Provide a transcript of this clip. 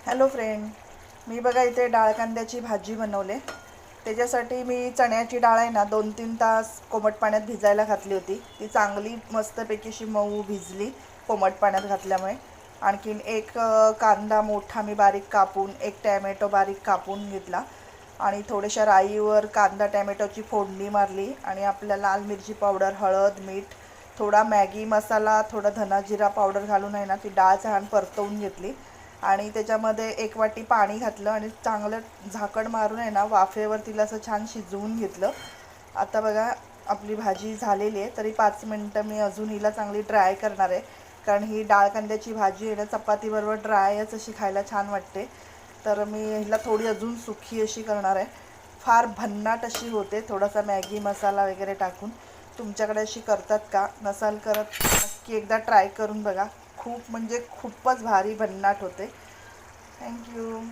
Hello friend, मी बघा इथे डाळ कांद्याची भाजी बनवले। त्याच्यासाठी मी चण्याची डाळ आहे ना 2-3 तास कोमट पाण्यात भिजायला घातली होती। ती चांगली मस्तपैकी अशी मऊ भिजली कोमट पाण्यात घातल्यामुळे। आणखीन एक कांदा मोठा मी बारीक कापून, एक टॅमॅटो बारीक कापून घेतला आणि थोड्याशा राईवर कांदा टॅमॅटोची फोडणी मारली आणि आपल्या लाल मिरची पावडर, हळद, मीठ, थोडा मॅगी मसाला, थोडा धना जिरा पावडर घालून आहे ना ती डाळ छान परतवून घेतली आणि त्याच्यामध्ये 1 वाटी पाणी घातलं आणि चांगलं झाकण मारून आहे ना वाफेवर तिला असं छान शिजवून घेतलं। आता बघा आपली भाजी झालेली आहे, तरी 5 मिनटं मी अजून हिला चांगली ड्राय करणार आहे, कारण ही डाळ कांद्याची भाजी आहे ना चपातीबरोबर ड्रायच अशी खायला छान वाटते। तर मी हिला थोडी अजून सुकी अशी करणार आहे, फार भन्नाट अशी होते थोडासा मॅगी मसाला वगैरे टाकून। तुमच्याकडे अशी करतात का? नसाल करत नक्की एकदा ट्राय करून बघा, खूप म्हणजे खूपच भारी भन्नाट होते। थँक्यू।